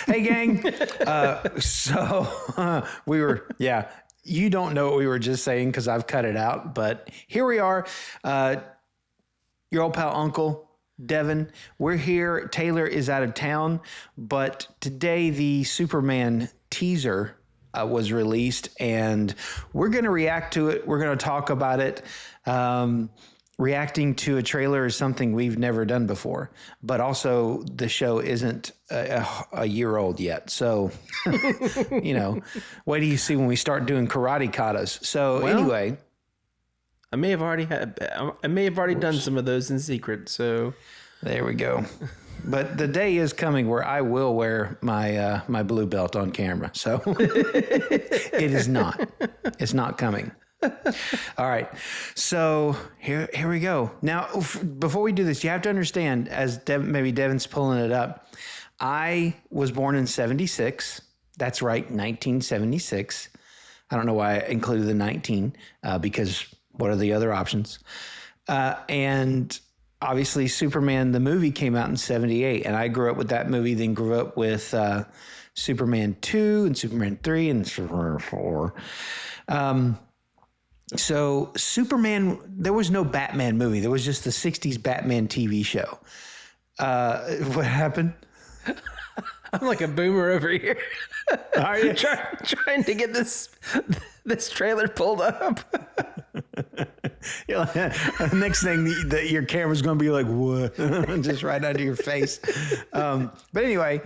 Hey, gang. We were, yeah, you don't know what we were just saying because I've cut it out, but here we are. Your old pal, Uncle Devin. We're here. Taylor is out of town, but today the Superman teaser was released, and we're going to react to it. We're going to talk about it. Reacting to a trailer is something we've never done before, but also the show isn't a year old yet. So, what do you see when we start doing karate katas? So anyway, I may have already done some of those in secret. So there we go. But the day is coming where I will wear my my blue belt on camera. So it is not. It's not coming. All right. So here we go. Now, before we do this, you have to understand, as maybe Devin's pulling it up, I was born in 76. That's right, 1976. I don't know why I included the 19 because what are the other options? And obviously Superman, the movie, came out in 78. And I grew up with that movie, then grew up with Superman 2 and Superman 3 and Superman 4. So Superman, there was no Batman movie. There was just the 60s Batman TV show. What happened? I'm like a boomer over here. Are you? trying to get this trailer pulled up? Next thing, your camera's going to be like, what? Just right under your face. But anyway,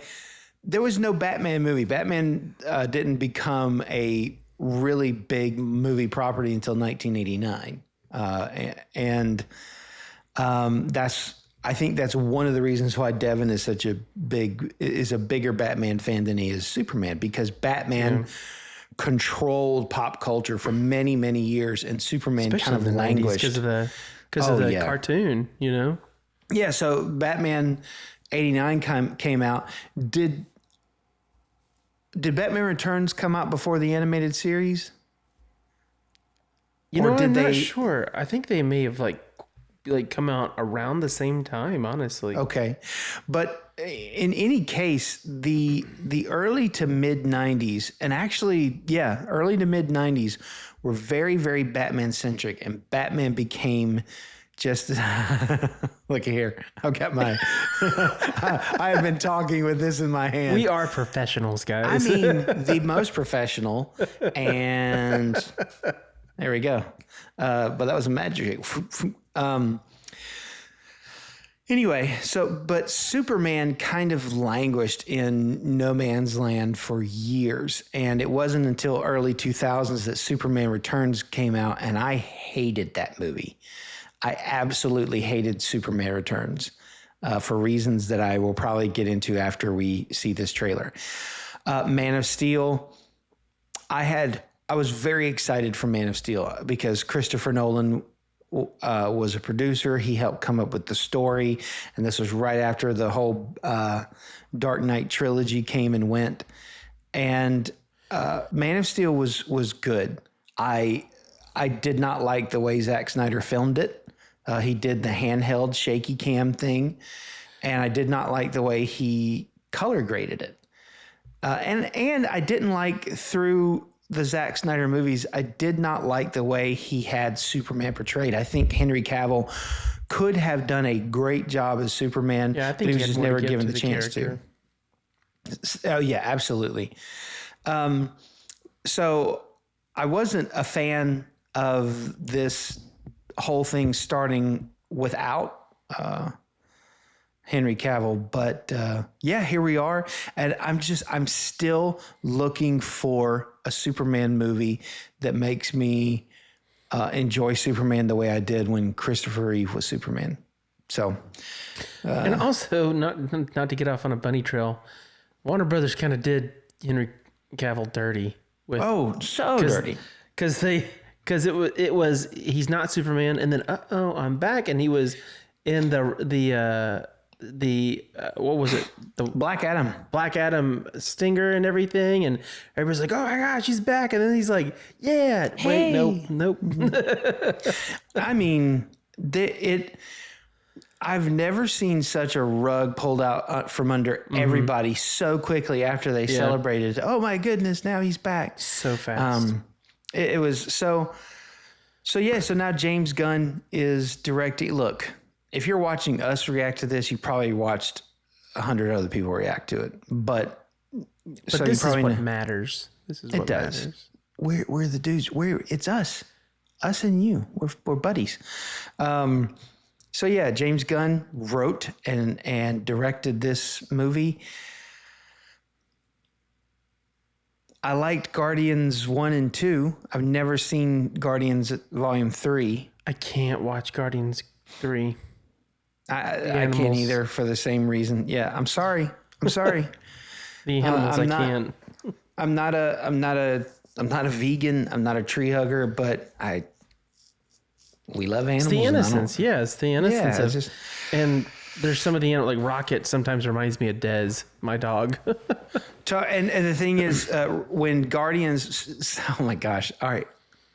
there was no Batman movie. Batman didn't become a really big movie property until 1989. I think that's one of the reasons why Devin is a bigger Batman fan than he is Superman, because Batman controlled pop culture for many, many years, and Superman kind of languished because of the cartoon, Yeah. So Batman 89 came out. Did Batman Returns come out before the animated series? I'm not sure. I think they may have like come out around the same time, honestly. Okay. But in any case, the early to mid 90s, and actually, early to mid 90s were very, very Batman centric, and Batman became just look here. I've got my I have been talking with this in my hand. We are professionals, guys. I mean, the most professional, and there we go. But that was a magic. Anyway, but Superman kind of languished in no man's land for years, and it wasn't until early 2000s that Superman Returns came out, and I hated that movie. I absolutely hated Superman Returns for reasons that I will probably get into after we see this trailer. Man of Steel, I was very excited for Man of Steel because Christopher Nolan was a producer. He helped come up with the story, and this was right after the whole Dark Knight trilogy came and went. And Man of Steel was good. I did not like the way Zack Snyder filmed it. He did the handheld shaky cam thing, and I did not like the way he color graded it. And I didn't like, through the Zack Snyder movies, I did not like the way he had Superman portrayed. I think Henry Cavill could have done a great job as Superman, I think but he was just never given the chance character. to. Oh yeah, absolutely. So I wasn't a fan of this whole thing starting without Henry Cavill, but here we are, and I'm still looking for a Superman movie that makes me enjoy Superman the way I did when Christopher Reeve was Superman. So, and also not to get off on a bunny trail, Warner Brothers kind of did Henry Cavill dirty with dirty because it was he's not Superman, and then I'm back, and he was in the what was it? The Black Adam stinger and everything, and everybody's like, "Oh my gosh, he's back!" And then he's like, "Yeah, hey. Wait, nope." I mean, I've never seen such a rug pulled out from under everybody so quickly after they celebrated. Oh my goodness, now he's back. So fast. It was so yeah, so now James Gunn is directing. Look, if you're watching us react to this, you probably watched 100 other people react to it. But so this you is probably what know. matters. This is It what does. matters. We're the dudes. It's us and you. We're buddies. So yeah, James Gunn wrote and directed this movie. I liked Guardians 1 and 2. I've never seen Guardians Volume 3. I can't watch Guardians 3. I can't either for the same reason. Yeah, I'm sorry. The animals can't. I'm not a vegan. I'm not a tree hugger, but we love animals. It's the innocence. Yeah, it's the innocence Yeah, of it's and there's some of the like Rocket sometimes reminds me of Dez, my dog. And the thing is, when Guardians, oh my gosh! All right,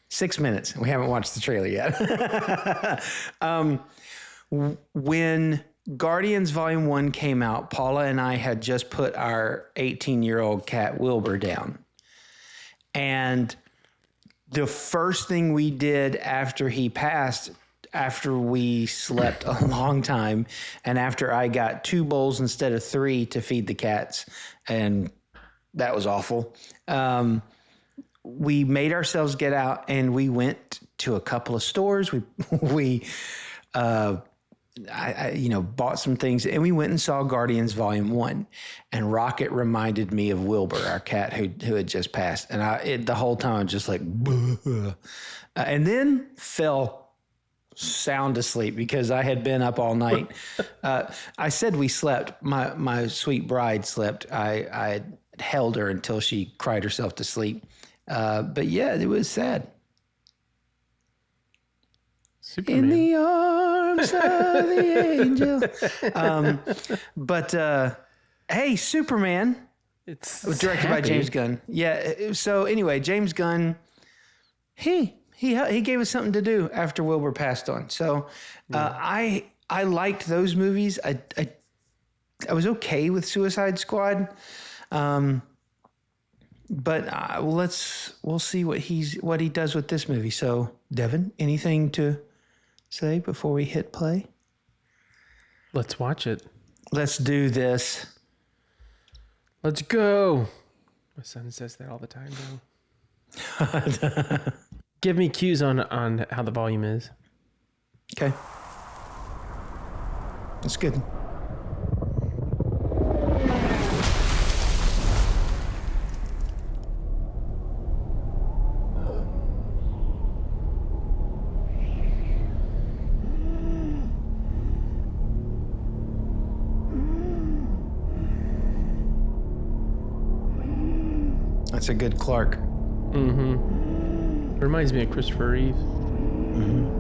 6 minutes. We haven't watched the trailer yet. When Guardians Volume 1 came out, Paula and I had just put our 18-year-old cat Wilbur down, and the first thing we did after he passed, after we slept a long time, and after I got 2 bowls instead of 3 to feed the cats, and that was awful. We made ourselves get out, and we went to a couple of stores. I bought some things, and we went and saw Guardians Volume 1, and Rocket reminded me of Wilbur, our cat who had just passed. And the whole time I was just like, and then fell sound asleep because I had been up all night. I said we slept. My sweet bride slept. I held her until she cried herself to sleep. But yeah, it was sad. Superman. In the arms of the angel. But hey, Superman. It was directed by James Gunn. Yeah. So anyway, James Gunn, he gave us something to do after Wilbur passed on. So I liked those movies. I was okay with Suicide Squad. But we'll see what he does with this movie. So Devin, anything to say before we hit play? Let's watch it. Let's do this. Let's go. My son says that all the time now. Give me cues on how the volume is. Okay. That's good. That's a good Clark. Mm-hmm. Reminds me of Christopher Reeve. Mm-hmm.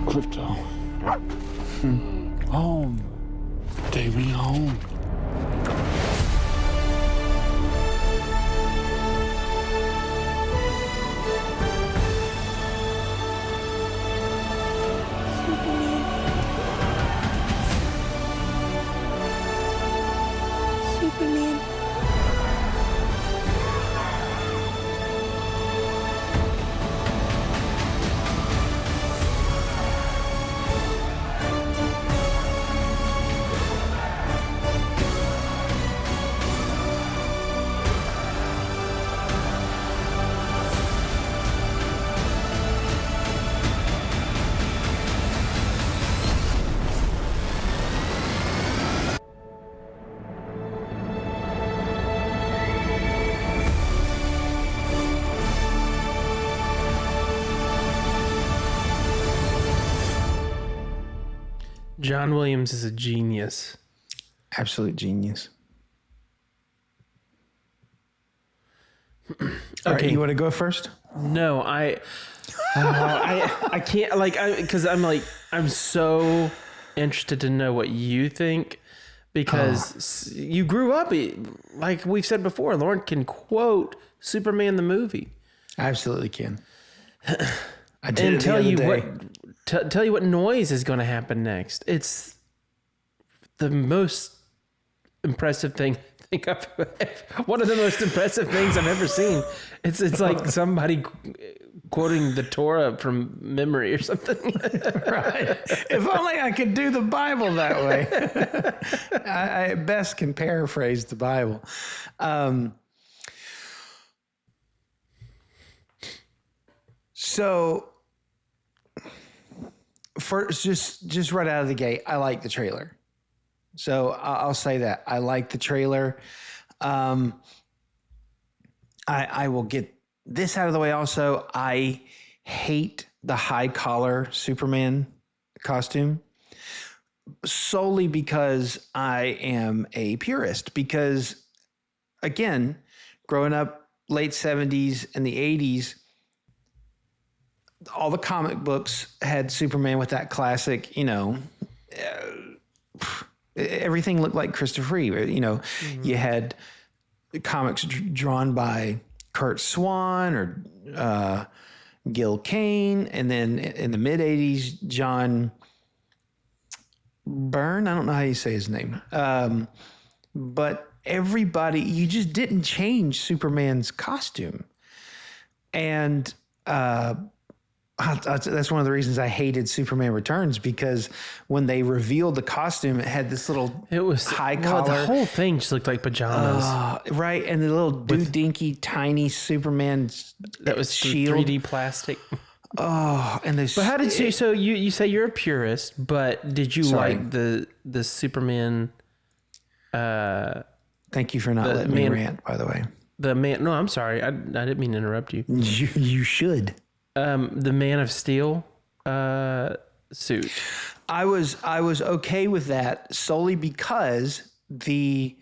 Crypto. Home. Take me home. Superman. John Williams is a genius. Absolute genius. All right, you want to go first? No, I can't because I'm so interested to know what you think because you grew up like we've said before. Lauren can quote Superman the movie. I absolutely can. I did And it tell the you other what day. tell you what noise is going to happen next. It's the most impressive thing. One of the most impressive things I've ever seen. It's like somebody quoting the Torah from memory or something. Right. If only I could do the Bible that way. I at best can paraphrase the Bible. So first, just right out of the gate, I like the trailer. So I'll say that I like the trailer. I will get this out of the way. Also, I hate the high collar Superman costume solely because I am a purist. Because again, growing up late 70s and the 80s, all the comic books had Superman with that classic, everything looked like Christopher Reeve. You had comics drawn by Kurt Swan or Gil Kane, and then in the mid '80s, John Byrne. I don't know how you say his name, but everybody, you just didn't change Superman's costume, and that's one of the reasons I hated Superman Returns, because when they revealed the costume, it had this little high collar. The whole thing just looked like pajamas. Right, and the little dinky tiny Superman that was shield. 3D plastic. Oh, and this. But how did you? So you say you're a purist, but did you like the Superman? Thank you for not letting me rant. By the way, the man. No, I'm sorry. I didn't mean to interrupt you. You should. The Man of Steel suit. I was okay with that solely because the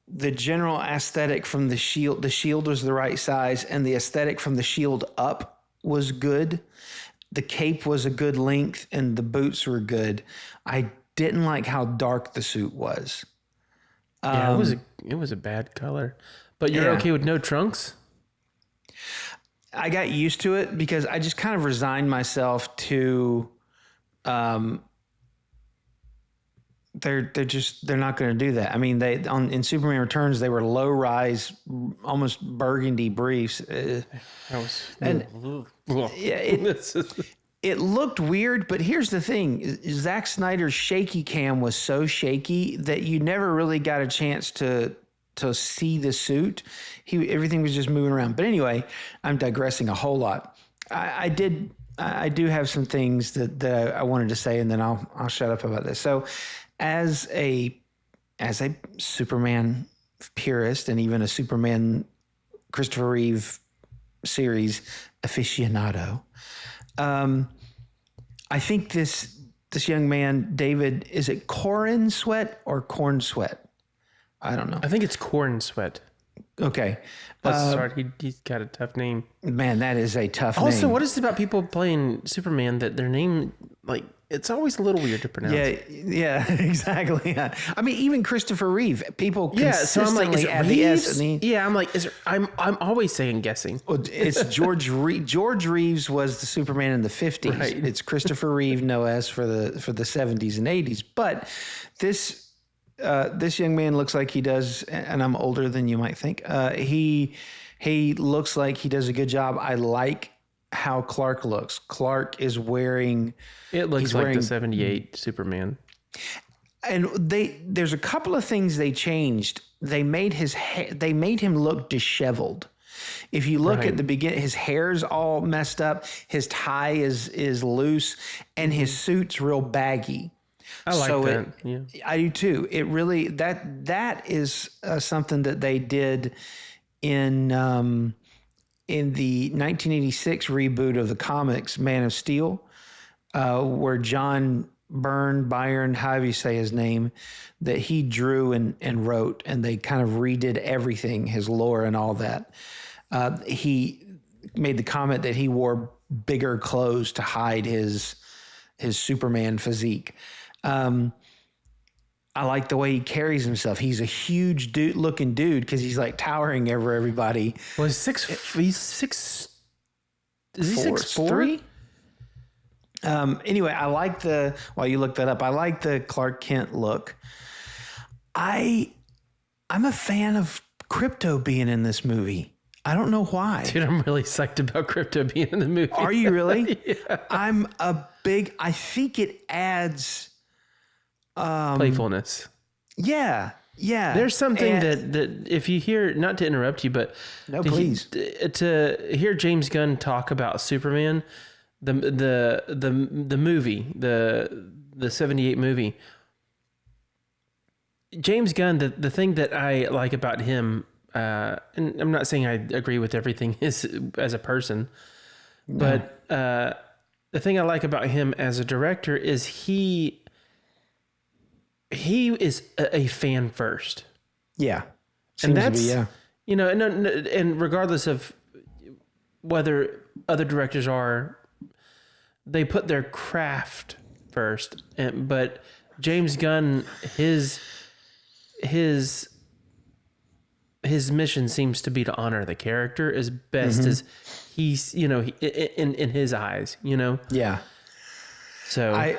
general aesthetic from the shield was the right size, and the aesthetic from the shield up was good. The cape was a good length, and the boots were good. I didn't like how dark the suit was. Yeah, it was a bad color. But you're okay with no trunks? I got used to it because I just kind of resigned myself to, they're not going to do that. I mean, in Superman Returns, they were low rise, almost burgundy briefs. It looked weird, but here's the thing. Zack Snyder's shaky cam was so shaky that you never really got a chance to see the suit. Everything was just moving around. But anyway, I'm digressing a whole lot. I do have some things that I wanted to say, and then I'll shut up about this. So as a Superman purist, and even a Superman Christopher Reeve series aficionado, I think this young man, David, is it Corn Sweat or Corn Sweat? I don't know. I think it's Corn Sweat. Okay. Sorry, he's got a tough name. Man, that is a tough name. Also, what is it about people playing Superman that their name, it's always a little weird to pronounce? Yeah, exactly. Yeah. I mean, even Christopher Reeve, people consistently add the S. I'm like, I'm always saying guessing. Well, it's George Reeve. George Reeves was the Superman in the 50s. Right. It's Christopher Reeve, no S, for the 70s and 80s. But this young man looks like he does, and I'm older than you might think. He looks like he does a good job. I like how Clark looks. Clark is wearing. It looks like the 78 Superman. And there's a couple of things they changed. They made him look disheveled. If you look at the beginning, his hair's all messed up. His tie is loose, and his suit's real baggy. I like that. Yeah, I do too. It really that is something that they did in the 1986 reboot of the comics Man of Steel, where John Byron, however you say his name, that he drew and wrote, and they kind of redid everything, his lore and all that. He made the comment that he wore bigger clothes to hide his Superman physique. I like the way he carries himself. He's a huge looking dude because he's like towering over everybody. Well, he's six. Is he 6'4"? Anyway, I like while you look that up, I like the Clark Kent look. I'm a fan of Crypto being in this movie. I don't know why. Dude, I'm really psyched about Crypto being in the movie. Are you really? Yeah. I think it adds Playfulness. Yeah. There's something that if you hear, not to interrupt you, but no, please, to hear James Gunn talk about Superman, the movie, the 78 movie. James Gunn, the thing that I like about him, and I'm not saying I agree with everything as a person, but the thing I like about him as a director is he is a fan first. Yeah. And that's, and regardless of whether other directors they put their craft first. But James Gunn, his mission seems to be to honor the character as best as he's, in his eyes, Yeah. So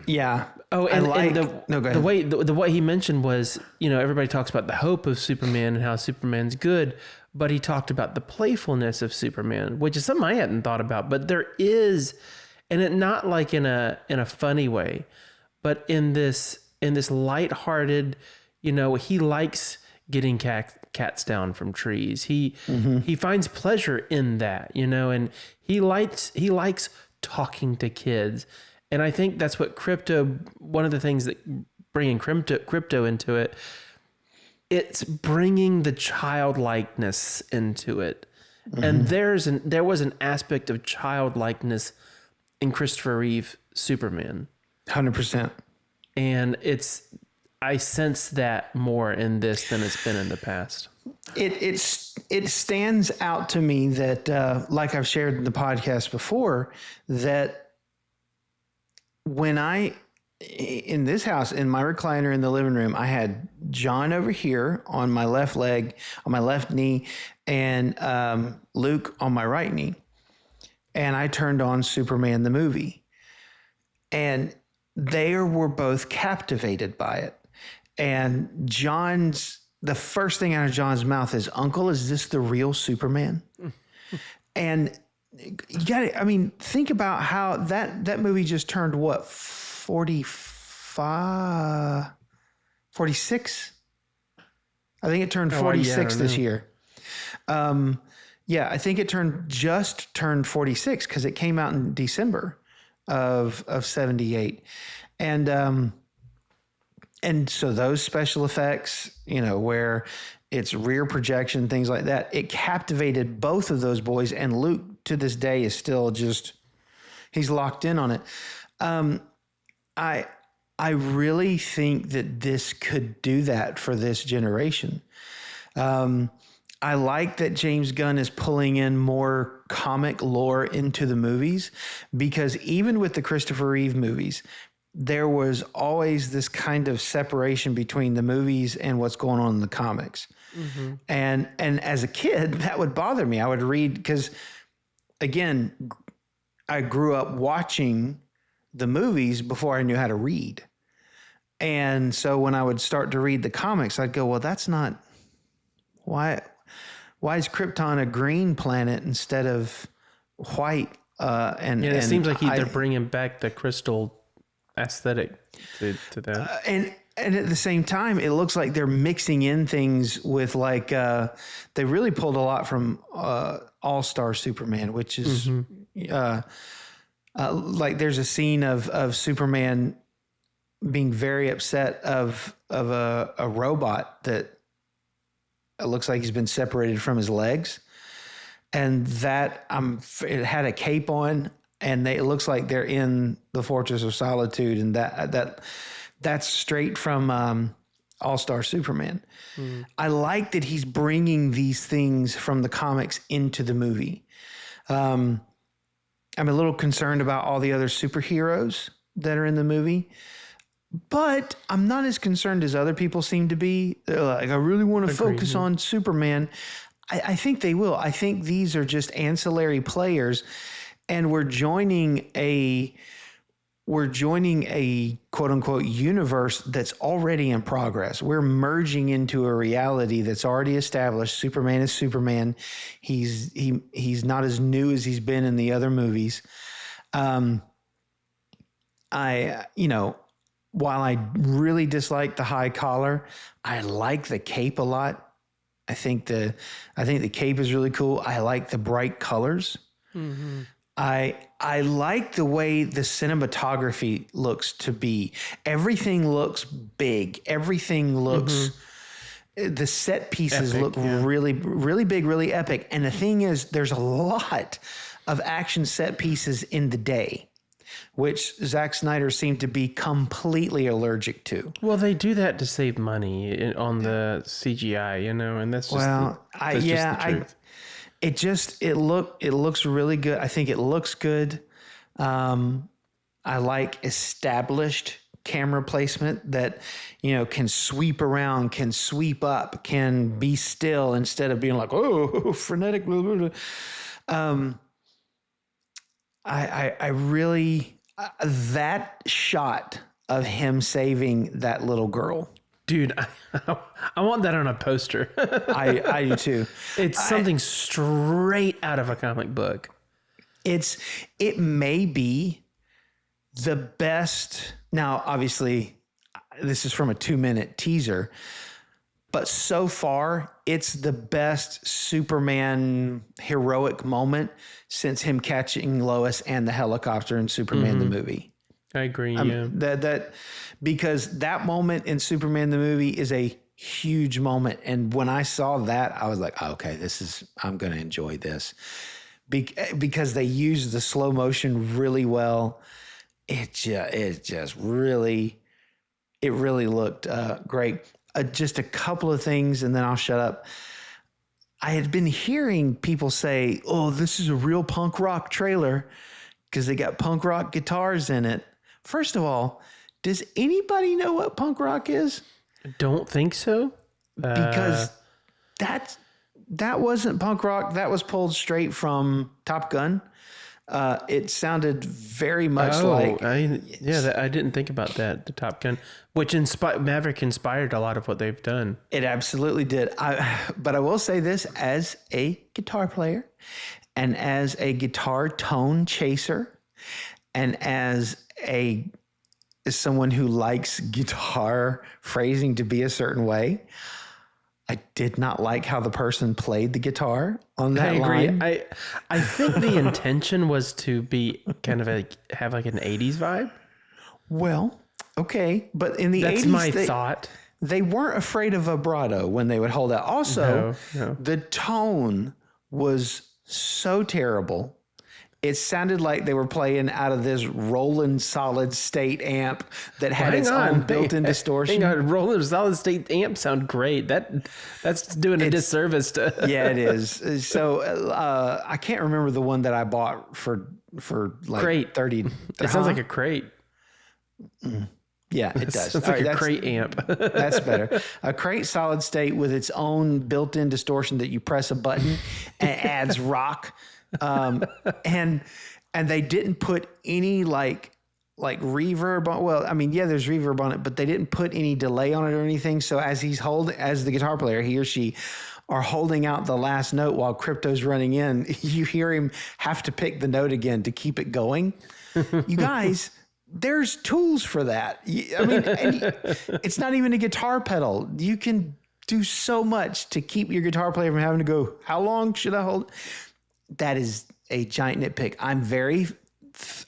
yeah. Oh, and go ahead. The way he mentioned was, everybody talks about the hope of Superman and how Superman's good, but he talked about the playfulness of Superman, which is something I hadn't thought about. But there is, and it not like in a funny way, but in this lighthearted, he likes getting cats down from trees. He finds pleasure in that, and he likes talking to kids. And I think that's what one of the things that bringing crypto into it, it's bringing the childlikeness into it. And there was an aspect of childlikeness in Christopher Reeve Superman. 100%. And I sense that more in this than it's been in the past. It stands out to me that, like I've shared in the podcast before, that when in this house, in my recliner in the living room, I had John over here on my left leg, on my left knee, and Luke on my right knee. And I turned on Superman the movie. And they were both captivated by it. And the first thing out of John's mouth is, "Uncle, is this the real Superman?" And you got it. I mean, think about how that movie just turned 45, 46. I think it turned 46 this year. I think it turned 46 because it came out in December of 78. And so those special effects, where it's rear projection, things like that, it captivated both of those boys. And Luke, to this day, is still he's locked in on it. I really think that this could do that for this generation. I like that James Gunn is pulling in more comic lore into the movies, because even with the Christopher Reeve movies, there was always this kind of separation between the movies and what's going on in the comics. Mm-hmm. And as a kid, that would bother me. I would read, because again, I grew up watching the movies before I knew how to read. And so when I would start to read the comics, I'd go, well, that's not why is Krypton a green planet instead of white? And it seems like they're bringing back the crystal aesthetic to that. And at the same time, it looks like they're mixing in things with they really pulled a lot from All-Star Superman, which is there's a scene of Superman being very upset of a robot that it looks like he's been separated from his legs, and that it had a cape on. and it looks like they're in the Fortress of Solitude, and that's straight from All-Star Superman. I like that he's bringing these things from the comics into the movie. I'm a little concerned about all the other superheroes that are in the movie, but I'm not as concerned as other people seem to be. They're like, I really want to focus on Superman. I think they will. I think these are just ancillary players, and we're joining a quote unquote universe that's already in progress. We're merging into a reality that's already established. Superman is Superman. He's not as new as he's been in the other movies. While I really dislike the high collar, I like the cape a lot. I think the cape is really cool. I like the bright colors. Mm-hmm. I like the way the cinematography looks to be. Everything looks big. Everything looks. The set pieces look really, really big, really epic. And the thing is, there's a lot of action set pieces in the day, which Zack Snyder seemed to be completely allergic to. Well, they do that to save money on the CGI, and that's just just the truth. It looks really good. I think it looks good. I like established camera placement that, can sweep around, can sweep up, can be still instead of being like, oh, frenetic. Blah, blah, blah. I really, that shot of him saving that little girl. Dude, I want that on a poster. I do too. It's something straight out of a comic book. It may be the best. Now, obviously, this is from a 2-minute teaser, but so far, it's the best Superman heroic moment since him catching Lois and the helicopter in Superman the movie. I agree. Yeah. Because that moment in Superman the movie is a huge moment, and when I saw that, I was like, okay, I'm going to enjoy this, because they used the slow motion really well. It really looked great. Just a couple of things, and then I'll shut up. I had been hearing people say, "Oh, this is a real punk rock trailer," because they got punk rock guitars in it. First of all, does anybody know what punk rock is? Don't think so. Because that wasn't punk rock. That was pulled straight from Top Gun. It sounded very much like... I didn't think about that, the Top Gun, which Maverick inspired a lot of what they've done. It absolutely did. But I will say this, as a guitar player and as a guitar tone chaser and as someone who likes guitar phrasing to be a certain way, I did not like how the person played the guitar on that line. I think the intention was to be kind of have like an 80s vibe. Well, okay. But in the 80s, that's my thought. They weren't afraid of vibrato when they would hold out. Also, no. The tone was so terrible. It sounded like they were playing out of this Roland solid state amp that had its own built-in distortion. Hang on, Roland solid state amp sound great. That's doing a disservice to. Yeah, it is. So I can't remember the one that I bought for like crate. 30. It sounds like a crate. Yeah, it does. It's like a crate amp. That's better. A crate solid state with its own built-in distortion that you press a button and adds rock. And they didn't put any like reverb on. Well, I mean, yeah, there's reverb on it, but they didn't put any delay on it or anything. So as the guitar player, he or she are holding out the last note while Crypto's running in, you hear him have to pick the note again to keep it going. You guys, there's tools for that. I mean, it's not even a guitar pedal. You can do so much to keep your guitar player from having to go, how long should I hold? That is a giant nitpick.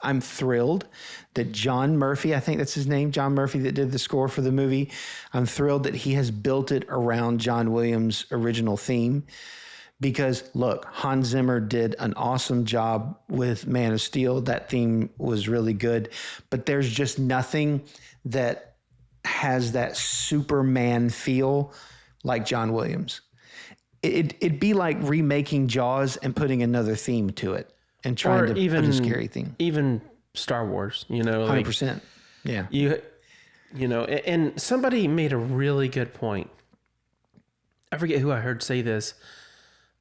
I'm thrilled that John Murphy, I think that's his name, John Murphy, that did the score for the movie. I'm thrilled that he has built it around John Williams' original theme, Because look, Hans Zimmer did an awesome job with Man of Steel. That theme was really good, but there's just nothing that has that Superman feel like John Williams. It'd be like remaking Jaws and putting another theme to it and trying Or to put a scary theme. even Star Wars, you know, like 100%. Yeah. you know, and somebody made a really good point. I forget who I heard say this.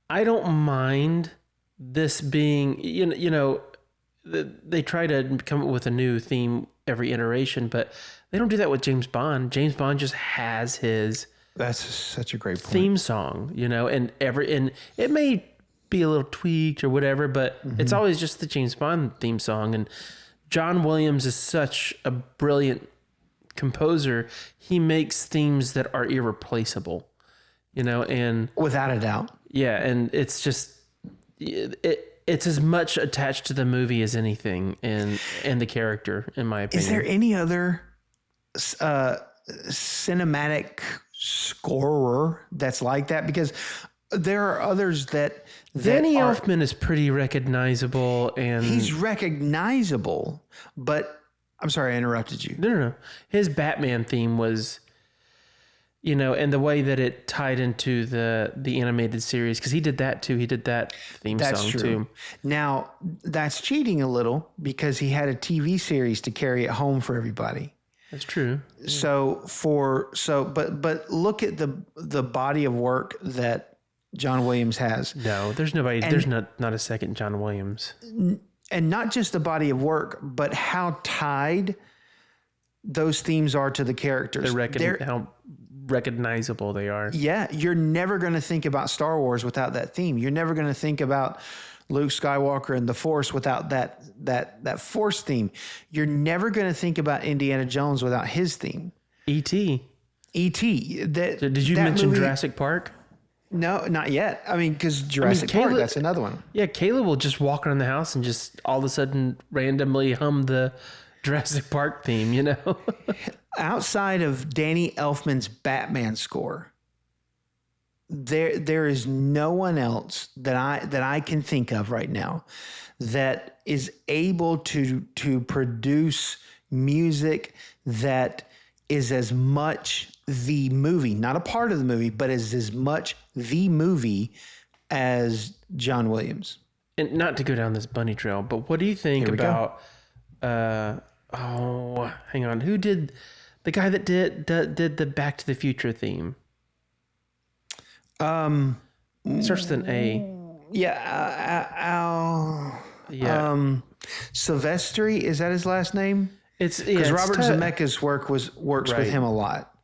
I don't mind this being, they try to come up with a new theme every iteration, but they don't do that with James Bond. James Bond just has his That's such a great point. theme song, and it may be a little tweaked or whatever, but it's always just the James Bond theme song. And John Williams is such a brilliant composer. He makes themes that are irreplaceable, and Without a doubt. yeah, and it's just it's as much attached to the movie as anything, and the character, in my opinion. Is there any other cinematic scorer that's like that? Because there are others that Danny Elfman is pretty recognizable, and he's recognizable, but I'm sorry I interrupted you. no. His Batman theme was, and the way that it tied into the animated series, because he did that too. He did that theme That's song true. too. Now, that's cheating a little because he had a TV series to carry it home for everybody. That's true. But look at the body of work that John Williams has. No, there's nobody. There's not a second John Williams. And not just the body of work, but how tied those themes are to the characters. How recognizable they are. Yeah, you're never going to think about Star Wars without that theme. You're never going to think about Luke Skywalker and the Force without that Force theme. You're never going to think about Indiana Jones without his theme. E.T. E.T. Did you mention Jurassic Park? No, not yet. I mean, because Jurassic Park, that's another one. Yeah, Caleb will just walk around the house and just all of a sudden randomly hum the Jurassic Park theme, Outside of Danny Elfman's Batman score, there is no one else that I can think of right now that is able to produce music that is as much the movie, not a part of the movie, but is as much the movie as John Williams. And not to go down this bunny trail, but what do you think about hang on, who did the guy that did the Back to the Future theme? It starts with an A. Yeah, Yeah. Silvestri, is that his last name? Because Robert Zemeckis works with him a lot.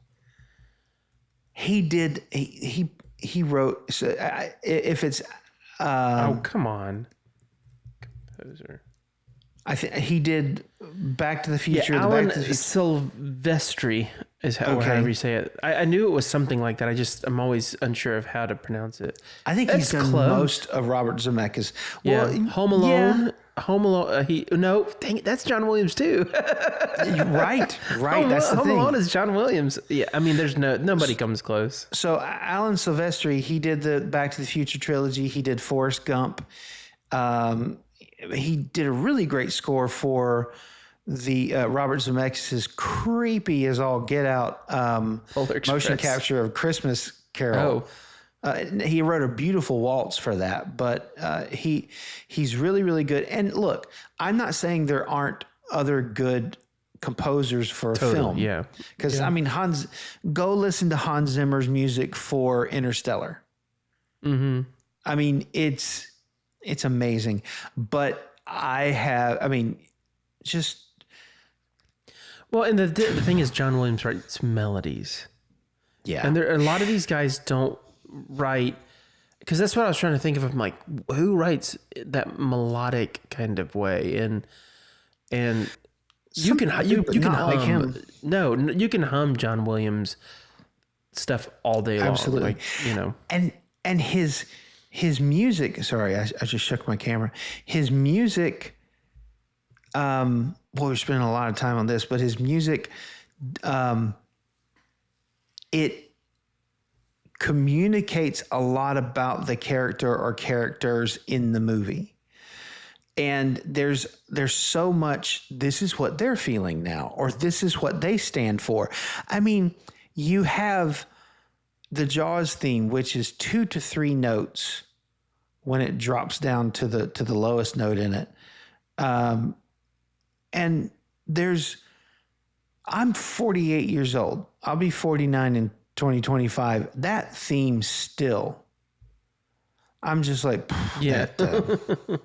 He did. He wrote. So if it's. Oh, come on, composer. I think he did Back to the Future. Yeah, Alan Silvestri is however you say it. I knew it was something like that. I'm always unsure of how to pronounce it. I think he's done most of Robert Zemeckis. Well, Yeah, Home Alone. Yeah. Home Alone. Dang it, that's John Williams too. right. That's the thing. Home Alone is John Williams. Yeah, I mean, there's nobody comes close. So Alan Silvestri, he did the Back to the Future trilogy. He did Forrest Gump. He did a really great score for the Robert Zemeckis' creepy as all get out motion capture of Christmas Carol. He wrote a beautiful waltz for that, but he's really, really good. And look, I'm not saying there aren't other good composers for a film. Yeah. Because, I mean, go listen to Hans Zimmer's music for Interstellar. Mm-hmm. I mean, it's amazing. But just... Well, and the thing is, John Williams writes melodies. Yeah. And a lot of these guys don't write, because that's what I was trying to think of. I'm like, who writes that melodic kind of way? And you can hum like him. No, you can hum John Williams stuff all day long. Absolutely. And his music. Sorry, I just shook my camera. His music. We're spending a lot of time on this, but his music, it communicates a lot about the character or characters in the movie. And there's so much, this is what they're feeling now, or this is what they stand for. I mean, you have the Jaws theme, which is 2 to 3 notes when it drops down to the lowest note in it. And I'm 48 years old. I'll be 49 in 2025. That theme still, I'm just like, Yeah. do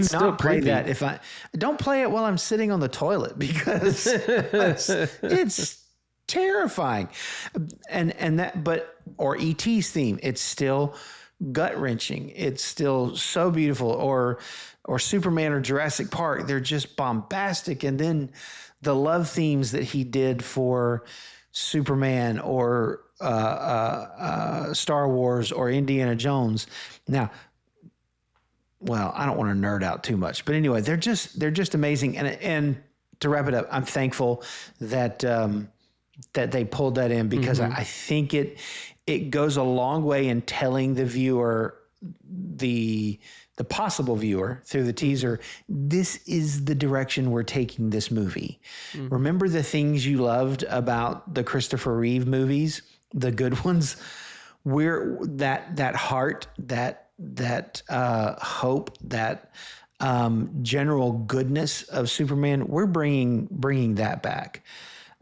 still not play creepy. that. Don't play it while I'm sitting on the toilet, because it's terrifying. Or E.T.'s theme, it's still gut wrenching. It's still so beautiful. Or Superman or Jurassic Park, they're just bombastic. And then the love themes that he did for Superman or Star Wars or Indiana Jones. Now, well, I don't want to nerd out too much, but anyway, they're just amazing. And to wrap it up, I'm thankful that that they pulled that in, because I think it goes a long way in telling the viewer, the possible viewer through the teaser, this is the direction we're taking this movie. Remember the things you loved about the Christopher Reeve movies, the good ones, where that heart, that hope, that general goodness of Superman, we're bringing that back.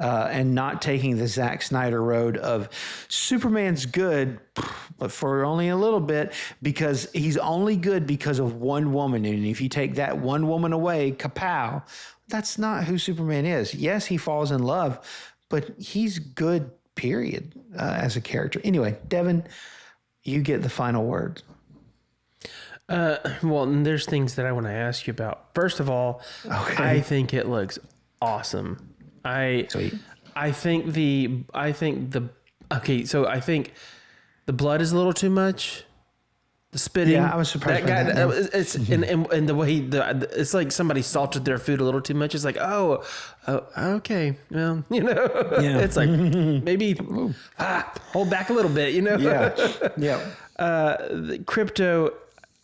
And not taking the Zack Snyder road of Superman's good, but for only a little bit, because he's only good because of one woman. And if you take that one woman away, kapow, that's not who Superman is. Yes, he falls in love, but he's good, period, as a character. Anyway, Devin, you get the final word. Well, and there's things that I want to ask you about. First of all, I think it looks awesome. I think the blood is a little too much. The spitting. Yeah, I was surprised by that. It's and the way it's like somebody salted their food a little too much. It's like, oh, okay, well, it's like maybe hold back a little bit, Yeah. The Crypto.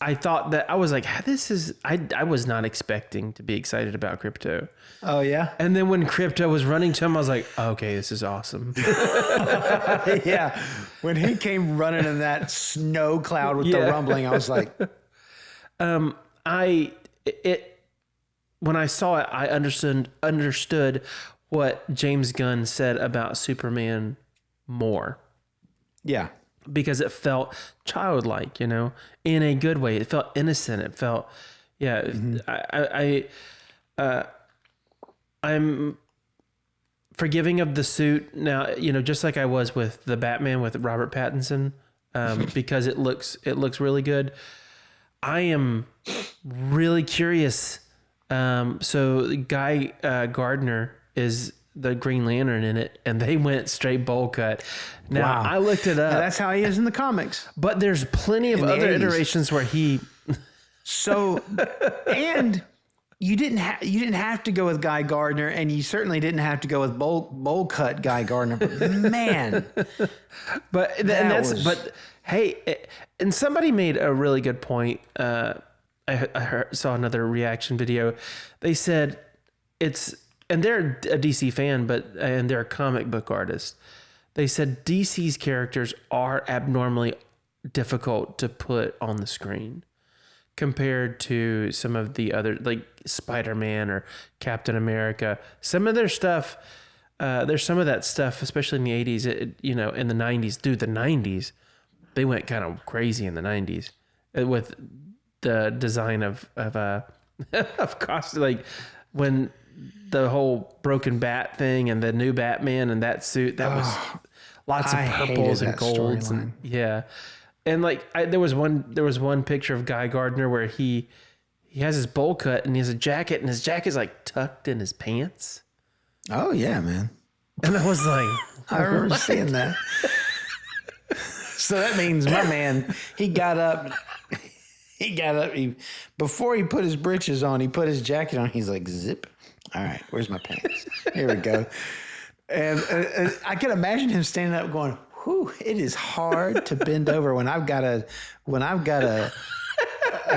I thought that I was like, I was not expecting to be excited about Crypto. Oh yeah. And then when Crypto was running to him, I was like, okay, this is awesome. Yeah. When he came running in that snow cloud with the rumbling, I was like, when I saw it, I understood what James Gunn said about Superman more. yeah. Because it felt childlike, in a good way. It felt innocent. It felt, I'm forgiving of the suit now, just like I was with the Batman with Robert Pattinson, because it looks really good. I am really curious. So Guy Gardner is the Green Lantern in it, and they went straight bowl cut. Now, I looked it up. Now, that's how he is in the comics. But there's plenty of other 80s. iterations where he. So, and you didn't have to go with Guy Gardner, and you certainly didn't have to go with bowl cut Guy Gardner. But man, but hey, and somebody made a really good point. I saw another reaction video. They said and they're a DC fan, and they're a comic book artist. They said DC's characters are abnormally difficult to put on the screen compared to some of the other, like Spider-Man or Captain America. Some of their stuff, there's some of that stuff, especially in the 80s, in the 90s. Dude, the 90s, they went kind of crazy in the 90s with the design of costume, like when the whole broken bat thing and the new Batman and that suit, that was lots of purples and golds and and like there was one picture of Guy Gardner where he has his bowl cut and he has a jacket and his jacket's like tucked in his pants. Oh yeah, man. And I was like, I remember seeing that. So that means my man, he got up, before he put his britches on, he put his jacket on. He's like, zip. All right, where's my pants? Here we go. And I can imagine him standing up going, it is hard to bend over when I've got a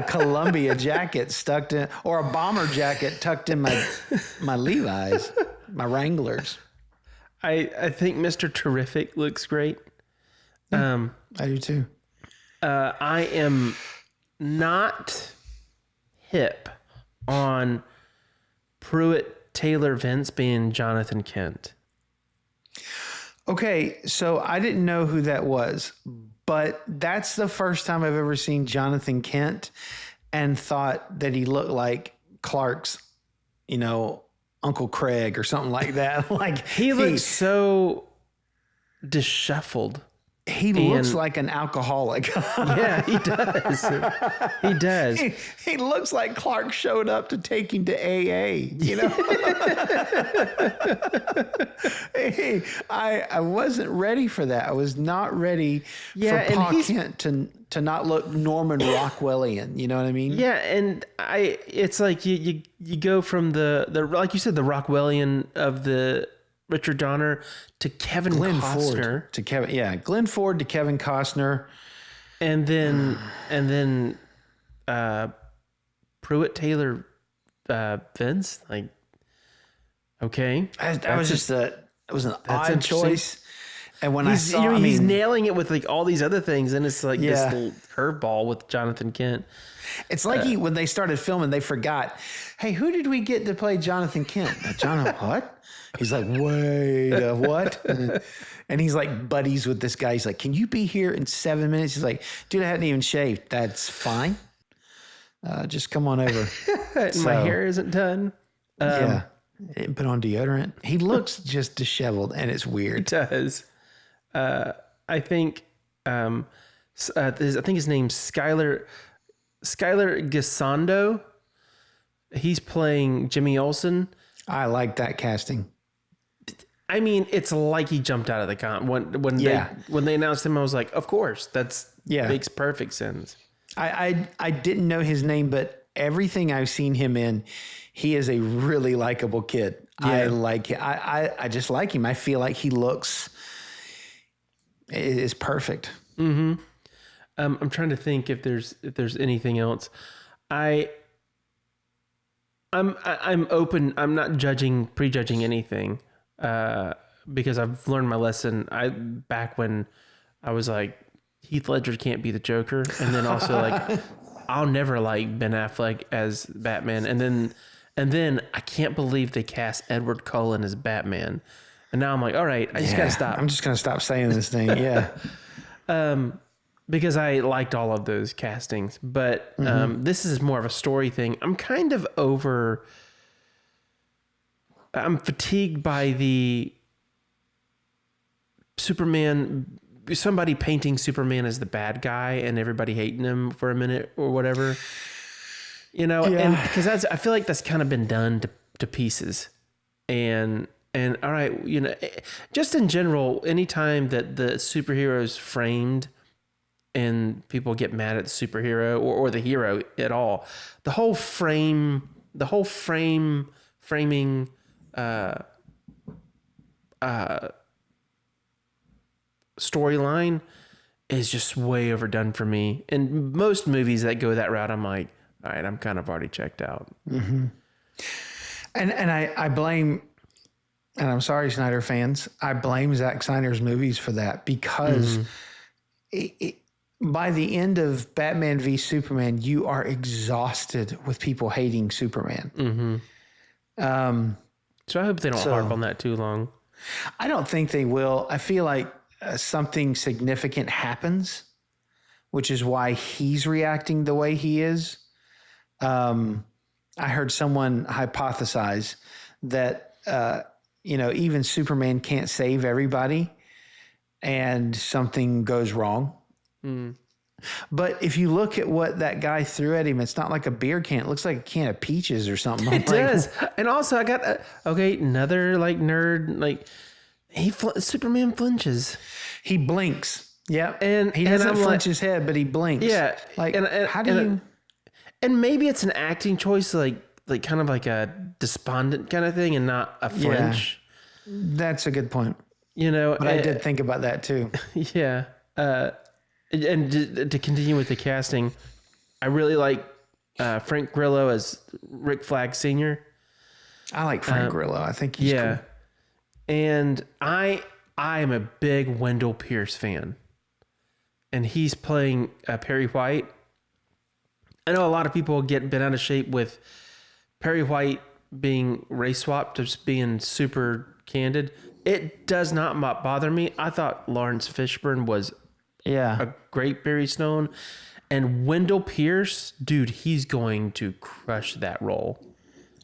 Columbia jacket stuck in, or a bomber jacket tucked in my Levi's, my Wranglers. I think Mr. Terrific looks great. I do too. I am not hip on Pruitt Taylor Vince being Jonathan Kent. Okay, so I didn't know who that was, but that's the first time I've ever seen Jonathan Kent and thought that he looked like Clark's, Uncle Craig or something like that. Like He looks so disheveled. he looks like an alcoholic. Yeah, he does. He does. He looks like Clark showed up to take him to AA, Hey, I wasn't ready for that. I was not ready Yeah, for and Pa he's- Kent to not look Norman Rockwellian. You know what I mean? Yeah, and it's like you go from the like you said, the Rockwellian of the Richard Donner to Kevin Glenn Costner. Ford to Kevin. Yeah, Glenn Ford to Kevin Costner. And then Pruitt Taylor Vince, like, okay. That was just it was an odd interesting. choice. And when I He's, saw, he's nailing it with like all these other things, and it's like this Yeah. little curveball with Jonathan Kent. it's like when they started filming, they forgot. Hey, who did we get to play Jonathan Kent? Jonathan what? He's like, wait, what? And he's like buddies with this guy. He's like, can you be here in 7 minutes? He's like, dude, I hadn't even shaved. That's fine. Just come on over. My hair isn't done. Yeah. Didn't put on deodorant. He looks just disheveled, and it's weird. Does. I think I think his name's Skylar Gisondo. He's playing Jimmy Olsen. I like that casting. I mean, it's like he jumped out of the con when they announced him. I was like, of course, makes perfect sense. I didn't know his name, but everything I've seen him in, he is a really likable kid. Yeah. I like it. I just like him. I feel like he looks is perfect. Mm-hmm. I'm trying to think if there's anything else. I'm open. I'm not prejudging anything. Because I've learned my lesson. Back when I was like, Heath Ledger can't be the Joker, and then also like, I'll never like Ben Affleck as Batman, and then I can't believe they cast Edward Cullen as Batman, and now I'm like, all right, I just gotta stop. I'm just gonna stop saying this thing. Yeah. Because I liked all of those castings, but this is more of a story thing. I'm fatigued by the Superman, somebody painting Superman as the bad guy and everybody hating him for a minute or whatever, and because I feel like that's kind of been done to pieces. And all right, just in general, anytime that the superhero is framed and people get mad at the superhero or the hero at all, the whole framing storyline is just way overdone for me. And most movies that go that route, I'm like, all right, I'm kind of already checked out. Mm-hmm. And I blame, and I'm sorry, Snyder fans, I blame Zack Snyder's movies for that, because by the end of Batman v Superman, you are exhausted with people hating Superman. Mm-hmm. So I hope they don't harp on that too long. I don't think they will. I feel like something significant happens, which is why he's reacting the way he is. I heard someone hypothesize that, even Superman can't save everybody and something goes wrong. Mm. But if you look at what that guy threw at him, it's not like a beer can. It looks like a can of peaches or something. It does. And also I got, another like nerd, like Superman flinches. He blinks. Yeah. And he doesn't I'm flinch his head, but he blinks. Yeah. Like, how do you... And maybe it's an acting choice, like kind of like a despondent kind of thing and not a flinch. Yeah, that's a good point. You know, But I did think about that too. yeah. And to continue with the casting, I really like Frank Grillo as Rick Flag Sr. I like Frank Grillo. I think he's cool. And I am a big Wendell Pierce fan. And he's playing Perry White. I know a lot of people get bent out of shape with Perry White being race swapped, just being super candid. It does not bother me. I thought Lawrence Fishburne was a great Barry Stone. And Wendell Pierce, dude, he's going to crush that role.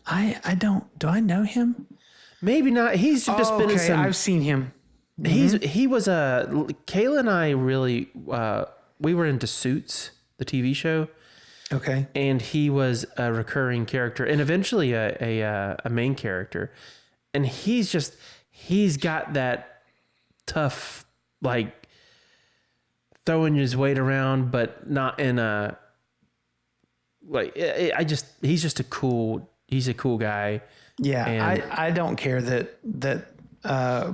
I don't. Do I know him? Maybe not. He's just been in some. I've seen him. He was Kayla and I really we were into Suits, the TV show. Okay. And he was a recurring character and eventually a main character. And he's got that tough, like, throwing his weight around, but not in a, like, he's just he's a cool guy. Yeah. And I don't care that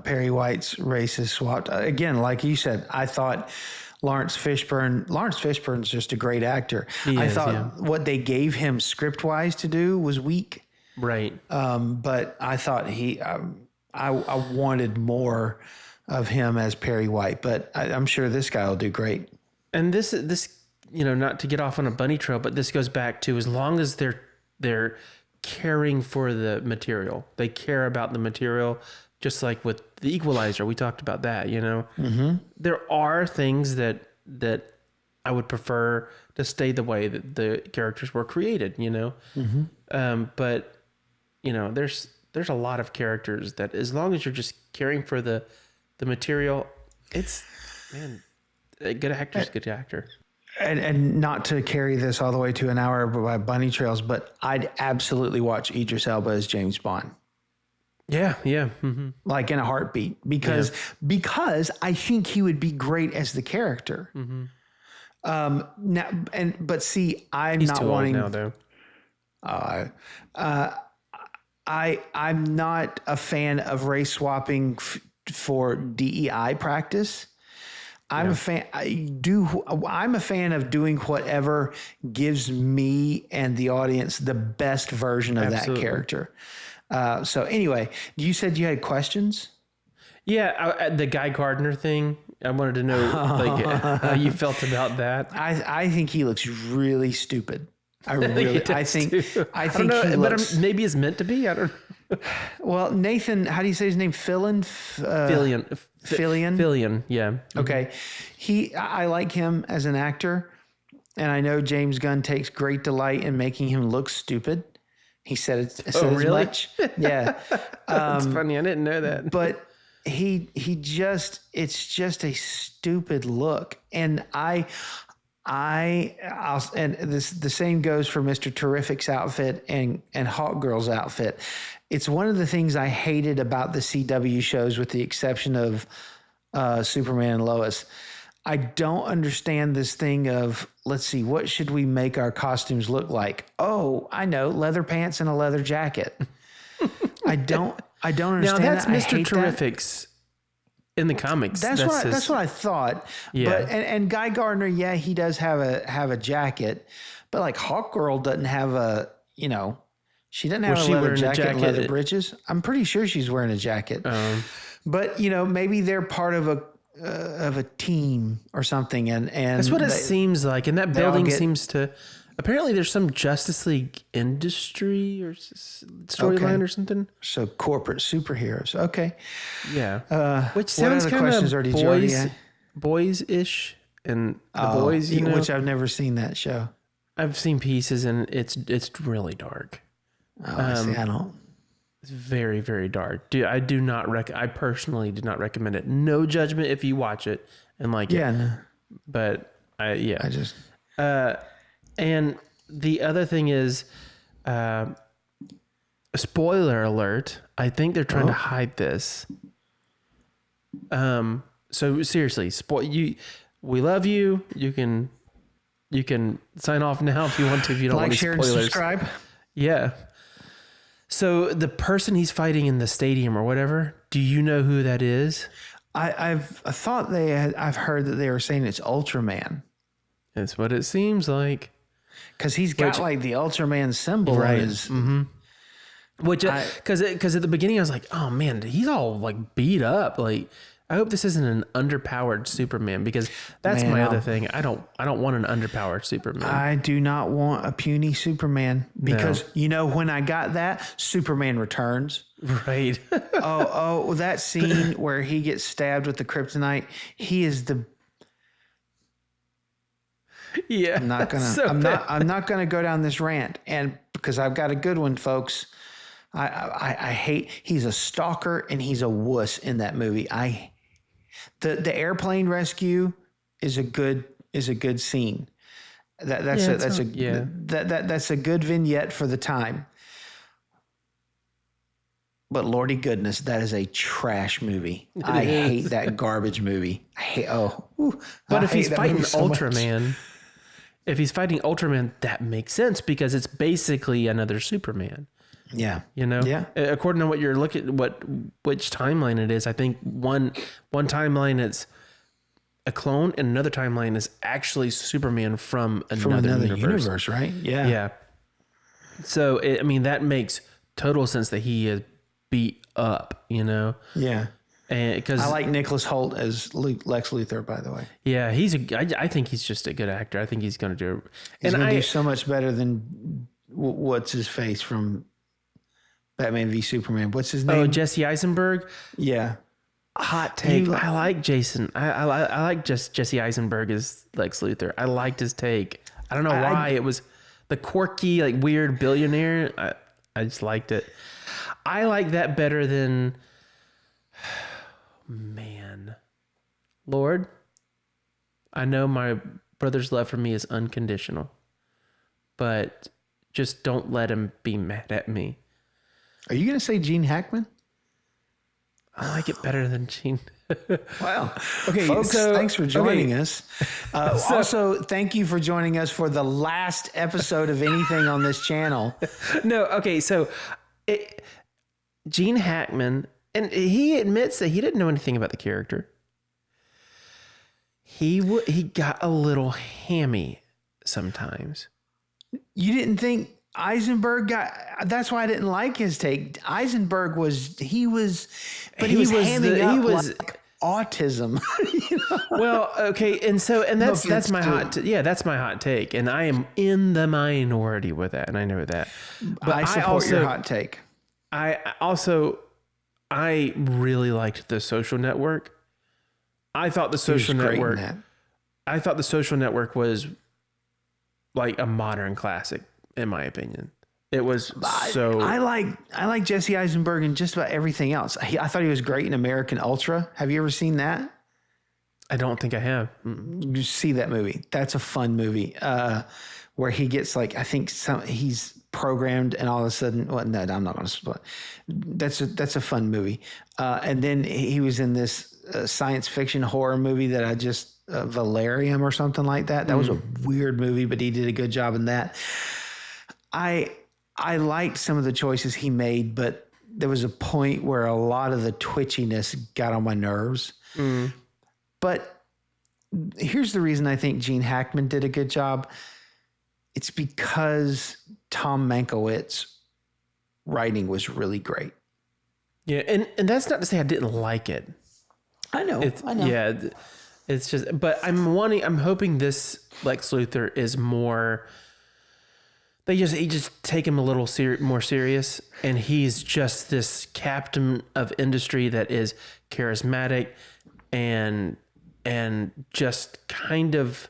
Perry White's race is swapped. Again, like you said, I thought Lawrence Fishburne's just a great actor. I thought what they gave him script wise to do was weak. Right. But I thought I wanted more of him as Perry White, but I'm sure this guy will do great. And this, you know, not to get off on a bunny trail, but this goes back to, as long as they're caring for the material, they care about the material. Just like with The Equalizer, we talked about that, you know. Mm-hmm. There are things that I would prefer to stay the way that the characters were created, you know. Mm-hmm. But, you know, there's a lot of characters that, as long as you're just caring for the material, it's, man, a good actor's a good actor. And not to carry this all the way to an hour by bunny trails, but I'd absolutely watch Idris Elba as James Bond. Yeah. Mm-hmm. Like in a heartbeat, because I think he would be great as the character. Mm-hmm. But see, I'm He's not too wanting old now, though. I'm not a fan of race swapping for DEI practice. I'm a fan. I'm a fan of doing whatever gives me and the audience the best version of that character. So anyway, you said you had questions? Yeah, the Guy Gardner thing. I wanted to know how you felt about that. I think he looks really stupid. I think he looks, but maybe it's meant to be. I don't know. Well, Nathan, how do you say his name? Fillion. Yeah. Okay. I like him as an actor, and I know James Gunn takes great delight in making him look stupid. He said it. As much. Yeah. That's funny. I didn't know that. But it's just a stupid look. And the same goes for Mr. Terrific's outfit and Hawk Girl's outfit. It's one of the things I hated about the CW shows, with the exception of Superman and Lois. I don't understand this thing of, let's see, what should we make our costumes look like? Oh, I know, leather pants and a leather jacket. I don't understand. Now that's that. Mr. Terrific's in the comics. That's what I thought. Yeah. But and Guy Gardner, yeah, he does have a jacket, but like Hawk Girl doesn't have a, you know, she doesn't have a leather jacket and leather breeches. I'm pretty sure she's wearing a jacket. But you know, maybe they're part of a team or something, and that's what it seems like. And that building seems to. Apparently, there's some Justice League industry or storyline or something. So corporate superheroes. Okay. Yeah. Which sounds kind of boys-ish, and the boys, you know, which I've never seen that show. I've seen pieces, and it's really dark. See, I don't. It's very, very dark. Dude, I do not I personally do not recommend it. No judgment if you watch it and like it. No. But I just. And the other thing is, spoiler alert. I think they're trying to hide this. So seriously, we love you. You can sign off now if you want to. If you don't want to share, spoilers. and subscribe. Yeah. So the person he's fighting in the stadium or whatever, do you know who that is? I thought I've heard that they were saying it's Ultraman That's what it seems like. because he's got like the Ultraman symbol on Right. his. Which, because at the beginning I was like, oh man, he's all like beat up. Like, I hope this isn't an underpowered Superman, because that's Man, my other thing. I don't want an underpowered Superman. I do not want a puny Superman because when I got that Superman Returns. Right. Oh, that scene where he gets stabbed with the kryptonite. He is the. Yeah. I'm not gonna. So I'm not gonna go down this rant, and because I've got a good one, folks. I hate. He's a stalker and he's a wuss in that movie. The airplane rescue is a good scene. That's a good vignette for the time. But Lordy goodness, that is a trash movie. I hate that garbage movie. But if he's fighting Ultraman, that makes sense because it's basically another Superman. Yeah. Yeah. According to what you're looking, which timeline it is, I think one timeline it's a clone, and another timeline is actually Superman from another universe. Right? Yeah. Yeah. So that makes total sense that he is beat up. Yeah. And because I like Nicholas Hoult as Lex Luthor, by the way. Yeah, I think he's just a good actor. I think he's going to do. He's going to do so much better than what's his face from Batman v Superman. What's his name? Oh, Jesse Eisenberg. Yeah. Hot take. I like Jason. I like Jesse Eisenberg as Lex Luthor. I liked his take. I don't know why. It was the quirky, like weird billionaire. I just liked it. I like that better than. Man, Lord, I know my brother's love for me is unconditional, but just don't let him be mad at me. Are you going to say Gene Hackman? I like it better than Gene. Wow. Okay, folks, thanks for joining us. Also, thank you for joining us for the last episode of anything on this channel. No, okay, so Gene Hackman, and he admits that he didn't know anything about the character. He got a little hammy sometimes. You didn't think Eisenberg got? That's why I didn't like his take. Eisenberg was hamming up like autism. Well, okay, and that's my hot take, and I am in the minority with that, and I know that. But I support your hot take. I really liked The Social Network. I thought The Social Network was like a modern classic, in my opinion. It was so. I like Jesse Eisenberg in just about everything else. I thought he was great in American Ultra. Have you ever seen that? I don't think I have. You see that movie? That's a fun movie. Where he gets he's programmed and all of a sudden, I'm not going to spoil. That's a fun movie. And then he was in this science fiction horror movie that I just Valerium or something like that. That was a weird movie, but he did a good job in that. I liked some of the choices he made, but there was a point where a lot of the twitchiness got on my nerves. But here's the reason I think Gene Hackman did a good job. It's because Tom Mankiewicz writing was really great. Yeah, and that's not to say I didn't like it. I know. Yeah, it's just, but I'm hoping this Lex Luthor is more. He just take him a little more serious, and he's just this captain of industry that is charismatic and just kind of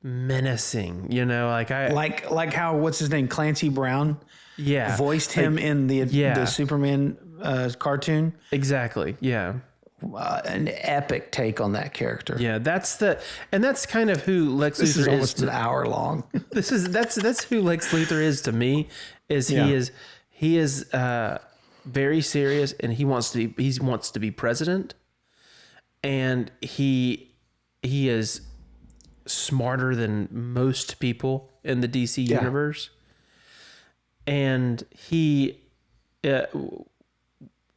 menacing, like how what's his name, Clancy Brown, voiced him in the Superman cartoon. Exactly, yeah. An epic take on that character. Yeah, that's kind of who Lex Luthor is. This is almost an hour long. That's who Lex Luthor is to me. He is very serious, and he wants to be president, and he is smarter than most people in the DC universe, and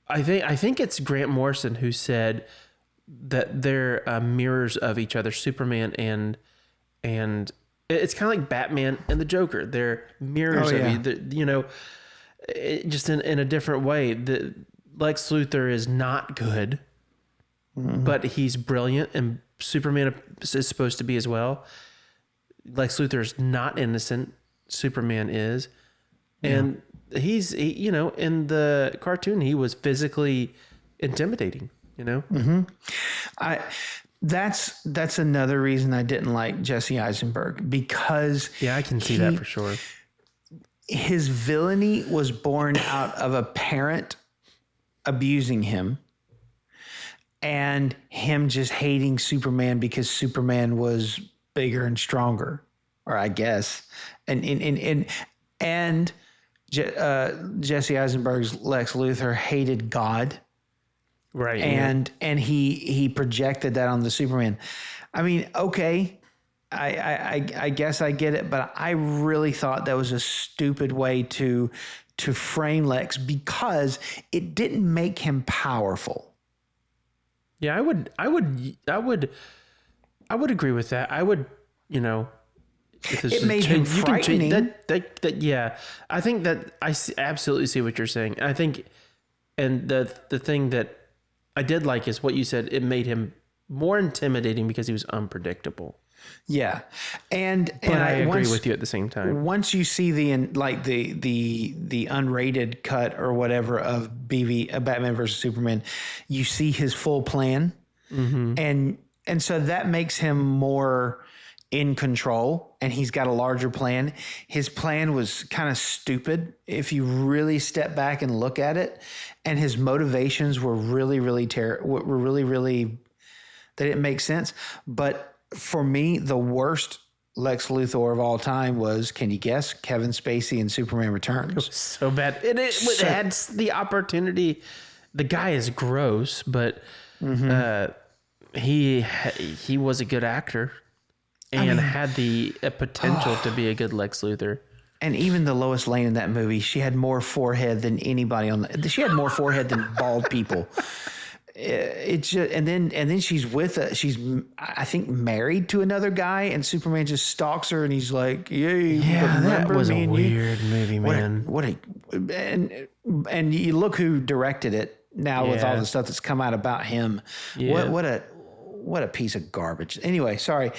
I I think it's Grant Morrison who said that they're mirrors of each other, Superman and it's kind of like Batman and the Joker. They're mirrors of just in a different way. The Lex Luthor is not good, but he's brilliant, and Superman is supposed to be as well. Lex Luthor is not innocent. Superman is, and he's in the cartoon he was physically intimidating. That's another reason I didn't like Jesse Eisenberg, because I can see that for sure. His villainy was born out of a parent abusing him and him just hating Superman because Superman was bigger and stronger, or I guess. And Jesse Eisenberg's Lex Luthor hated God. Right. And he projected that on the Superman. I mean, okay, I guess I get it, but I really thought that was a stupid way to frame Lex, because it didn't make him powerful. Yeah, I would agree with that. I would, it made him frightening. Yeah, I think that absolutely see what you're saying. I think, and the thing that I did like is what you said. It made him more intimidating because he was unpredictable. Yeah, but I agree with you at the same time. Once you see the unrated cut or whatever of Batman versus Superman, you see his full plan, and so that makes him more in control, and he's got a larger plan. His plan was kind of stupid if you really step back and look at it, and his motivations were really they didn't make sense. But for me, the worst Lex Luthor of all time was, can you guess? Kevin Spacey in Superman Returns. So bad. It had the opportunity. The guy is gross, but he was a good actor. And had the potential to be a good Lex Luthor. And even the Lois Lane in that movie, she had more forehead than anybody she had more forehead than bald people. It's just, and then she's I think married to another guy, and Superman just stalks her, and he's like, "Yeah, that was a weird movie, man." And you look who directed it now with all the stuff that's come out about him. Yeah. What a piece of garbage. Anyway, sorry.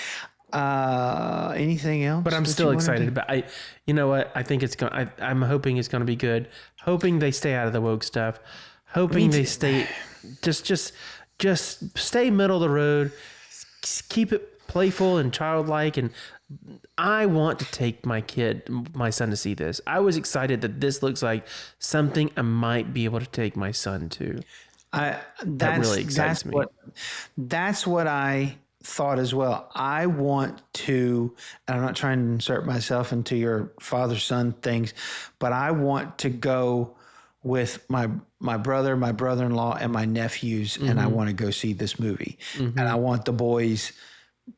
Anything else? But I'm still excited about. You know what? I think it's going. I'm hoping it's going to be good. Hoping they stay out of the woke stuff. Hoping they stay. Just stay middle of the road. Keep it playful and childlike. And I want to take my son to see this. I was excited that this looks like something I might be able to take my son to. That really excites me. That's what I thought as well. I want to, and I'm not trying to insert myself into your father-son things, but I want to go with my brother, my brother-in-law, and my nephews, and I want to go see this movie. And I want the boys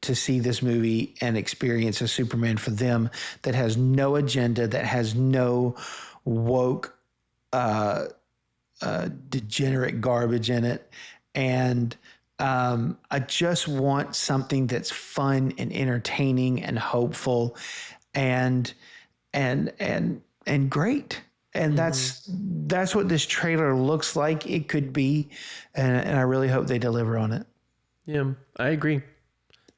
to see this movie and experience a Superman for them that has no agenda, that has no woke, degenerate garbage in it. And I just want something that's fun and entertaining and hopeful and great. And that's what this trailer looks like it could be. And I really hope they deliver on it. Yeah, I agree.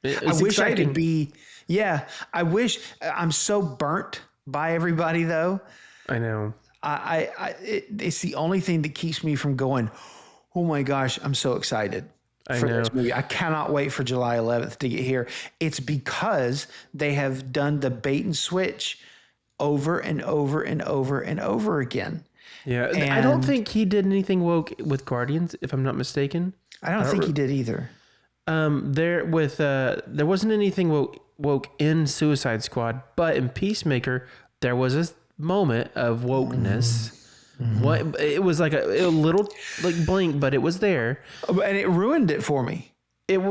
I wish I could be. Yeah, I wish. I'm so burnt by everybody, though. I know. It's the only thing that keeps me from going, oh my gosh, I'm so excited for this movie. I cannot wait for July 11th to get here. It's because they have done the bait and switch over and over and over and over again. Yeah, and I don't think he did anything woke with Guardians, if I'm not mistaken. I don't think he did either. There wasn't anything woke in Suicide Squad, but in Peacemaker there was a moment of wokeness. What it was like a little like blink, but it was there, and it ruined it for me. It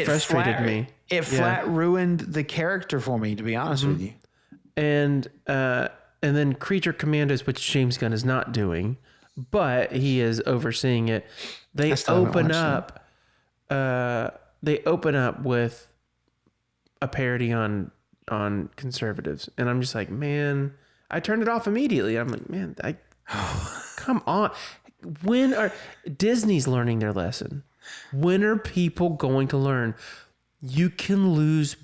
frustrated me. It flat ruined the character for me, to be honest with you. And then Creature Commandos, which James Gunn is not doing, but he is overseeing it. They still haven't open watched up. They open up with a parody on conservatives, and I'm just like, man, I turned it off immediately. I'm like, man, come on. When are Disney's learning their lesson? When are people going to learn? You can lose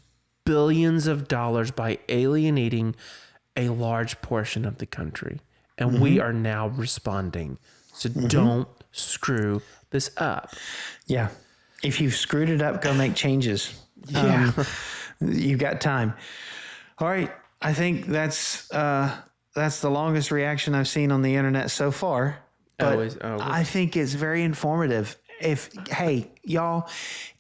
billions of dollars by alienating a large portion of the country, and we are now responding. So don't screw this up. Yeah. If you've screwed it up, go make changes. Yeah. You've got time. All right. I think that's the longest reaction I've seen on the internet so far. But Always. I think it's very informative. Hey, y'all,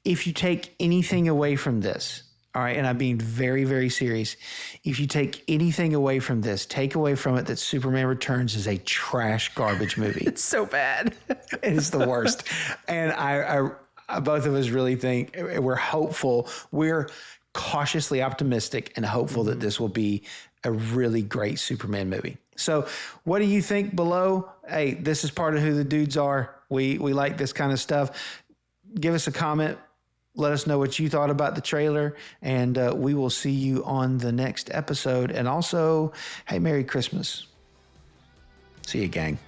if you take anything away from this, all right, and I'm being very, very serious. If you take anything away from this, take away from it that Superman Returns is a trash garbage movie. It's so bad. It is the worst. And I both of us really think we're hopeful. We're cautiously optimistic and hopeful that this will be a really great Superman movie. So what do you think below? Hey, this is part of who the dudes are. We like this kind of stuff. Give us a comment. Let us know what you thought about the trailer, and we will see you on the next episode. And also, hey, Merry Christmas. See you, gang.